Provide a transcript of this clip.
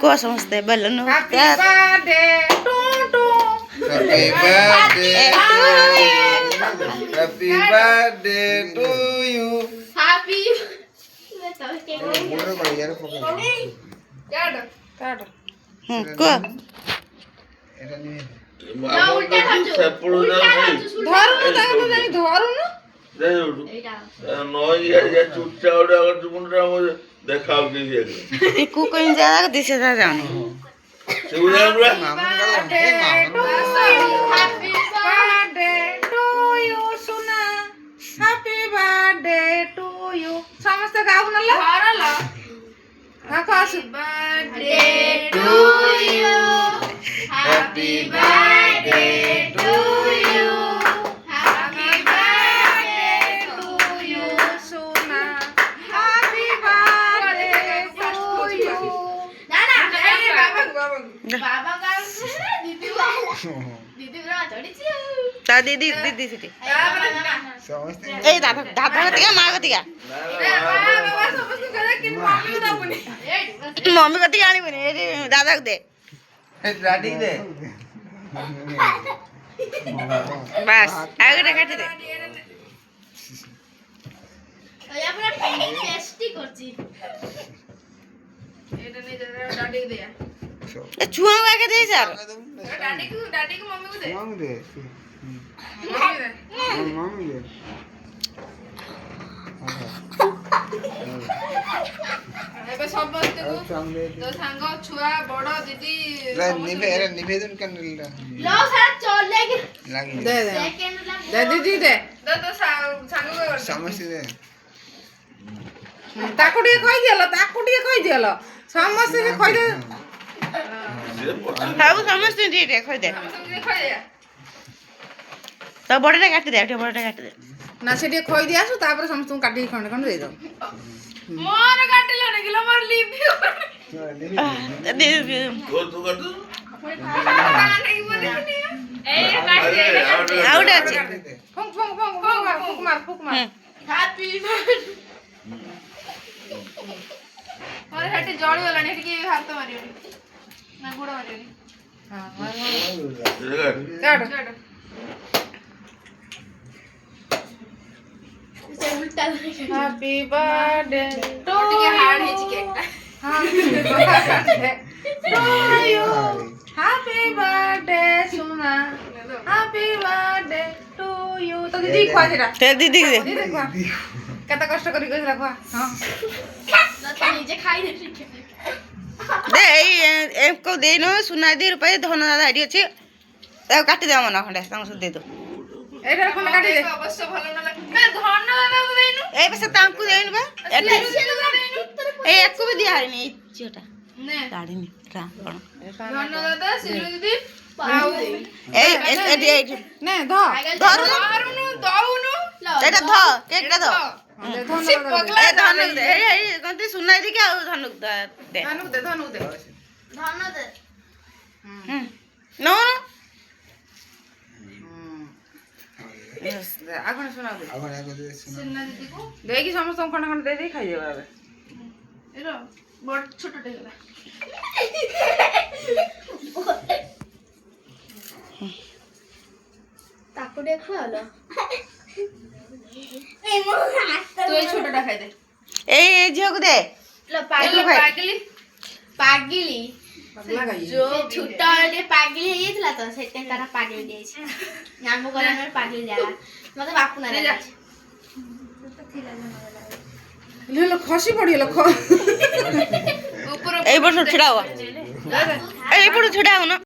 କୁହ ସମସ୍ତେ balloon Happy birthday to Happy birthday Happy birthday to you. Happy. Mura koi yar pokok. Card. କୁହ Eta ni. Na ulta khachu. Ulta khachu. ଧରୁନୁ ତାକୁ ଯାଇ ଧରୁନୁ Eita. କୁ କଇଁ ଜାଗା ଦିଶେ ଯା ଜାଣୁ Mamun kalau hey mamun. Happy birthday to you Suna. Happy birthday to you. ସମସ୍ତେ ଗାଉ ନଲା Harala. ହଁ କସ Birthday to you. Happy birthday to you. Happy birthday to you. Suna. Happy birthday to you. Nana. ବାବା Baba ka didi wala. Didi bra chadichi. ତା ଦିଦି ଦିଦି ସେଠି Samaste. ଏଇ ଦାଦା ଦାଦା କତିକା ମା କତିକା ବାବା ସମସ୍ତେ କହିଲେ କି ମମ୍ମି କୁ ଦବୁନି ମମି କତିକା ଆଣିବୁନି ଏଠି ଦାଦାକୁ ଦେ Hey daddy de. ବାସ୍ ଆଉ ଗୋଟେ କାଟିଦେ Ya pura tasty korchi. ଏଇଟା ନେଇ ଡାଡି କୁ ଦେଆ ଏ ଛୁଆଙ୍କୁ ଆଗେ ଦେଇ ସାର୍ ଡାଡି କୁ ମମ୍ମି କୁ ଦେ Mamun de. ମମ୍ମି ଦେ Mamun de. ଏବେ ସମସ୍ତଙ୍କୁ Samle. ତୋ ସାଙ୍ଗ ଛୁଆ ବଡ ଦିଦି निवेदन करने Lo sara chole ki. लगी ଦେ ଦେ Second la. ଦେ ଦିଦି ଦେ ତୋ ସାଙ୍ଗ କୁ समझ दे ତାକୁ ଟିକେ କହିଦିଅଲ ସମସ୍ତେ କହିଦେ ସବୁ ସମସ୍ତେ ଟିକେ ଖୋଇଦେ ତ ବଡ଼ଟା କାଟିଦେ ଟିକେ ବଡ଼ଟା କାଟିଦେ ନା ସେ ଟିକେ ଖୋଇଦି ଆସୁ ତାପରେ ସମସ୍ତଙ୍କୁ କାଟିକି ଖଣ୍ଡେ ଖଣ୍ଡେ ଦେଇଦବ ମୋର କାଟିଲନି କିଲୋ ମୋର ଲିଭି ଆଉ ଗୋଟେ ଅଛି ଫୁକ ମାର ହାପି ମୋର ହେଠି ଜଳି ଗଲାଣି ହେଠି ହାତ ମାରିବନି ନା ଗୋଡ ମାରିବନି କାଟ ସେ ଉଲ୍ଟା ହ୍ୟାପି ବାର୍ଥଡେ ଟୁ ଟିକେ ହାର୍ଡ ହେଇଛି କେକଟା ହ୍ୟାପି ବାର୍ଥଡେ ସୁନା ହ୍ୟାପି ବାର୍ଥଡେ ଟୁ ୟୁ ତ ଦିଦି ଖୁଆ ସେଟା ସେ ଦିଦିକି ଦେ ଦିଦି ଖୁଆ କେତେ କଷ୍ଟ କରି କହିଲା ଖୁଆ ହଁ ତ ନିଜେ ଖାଇଦେ ଟିକେ ଦେ ଏକୁ ଦେଇନୁ ସୁନା ଦି ରୂପାଇ ଧନ ଦାଦା ଏଠି ଅଛି ତାକୁ କାଟିଦେ ମନ ଖଣ୍ଡେ ତାଙ୍କୁ ସବୁ ଦେଇଦଉ ଏଇଟା ଖଣ୍ଡେ କାଟି ଦେ ଅବଶ୍ୟ ଭଲ ନ ଲାଗେ ଧନ ଦାଦାକୁ ଦେଇନୁ ଏଇ ସେ ତାଙ୍କୁ ଦେଇନୁ ବା ଏଠି ଏଇ ଏକୁ ବି ଦିଆ ହେଇନି ଏଇ ଝିଅଟା ନେ କାଢିନି କଣ ଧନ ଦାଦା ସିଲୁ ଦିଦି ଆଉ ଏଇ ଏଠି ଏଇଠି ନେ ଧ ଧରୁନୁ ଦଉନୁ ଏଇଟା ଧ କେକଟା ଧ ସେ ପଗଲା ଏ ଧନକୁ ଦେ ଏଇ କନ୍ତି ସୁନା ଦିକି ଆଉ ଧନକୁ ଦେ ଧନକୁ ଦେ ଧନ ଦେ ନଉନୁ ଆଉ କଣ ଶୁଣା ଦେ अब आको दे सुन ସିଲନା ଦିଦିକୁ ଦେଇକି ସମସ୍ତଙ୍କୁ ଖଣ୍ଡେ ଖଣ୍ଡେ ଦେଇ ଖାଇଦେବା ଏବେ ଏର ବଡ ଛୋଟଟେ ହେଲା ତାକୁ ଟିକେ ଖୁଆଲ ତୁ ଏଇ ଛୋଟଟା ଖାଇଦେ ଏଇ ଝିଅକୁ ଦେ ପାଗିଲି ପାଗିଲି ପଗଲା ଖାଇ ଯୋଉ ଛୋଟ ଟିକେ ପାଗିଲି ହେଇଯାଇଥିଲା ତ ସେଥିପାଇଁ ତାର ପାଗିଲି ଦେଇଛି ଆମ ଘରେ ପାଗିଲି ଦିଆଲା ମତେ ବାପୁ ନା लो खसी पड़िगला ଉପର ଏଇ ବର୍ଷ ଛିଡ଼ା ହୁଅ ଏଇ ପଟ ଛିଡ଼ା ହଉନ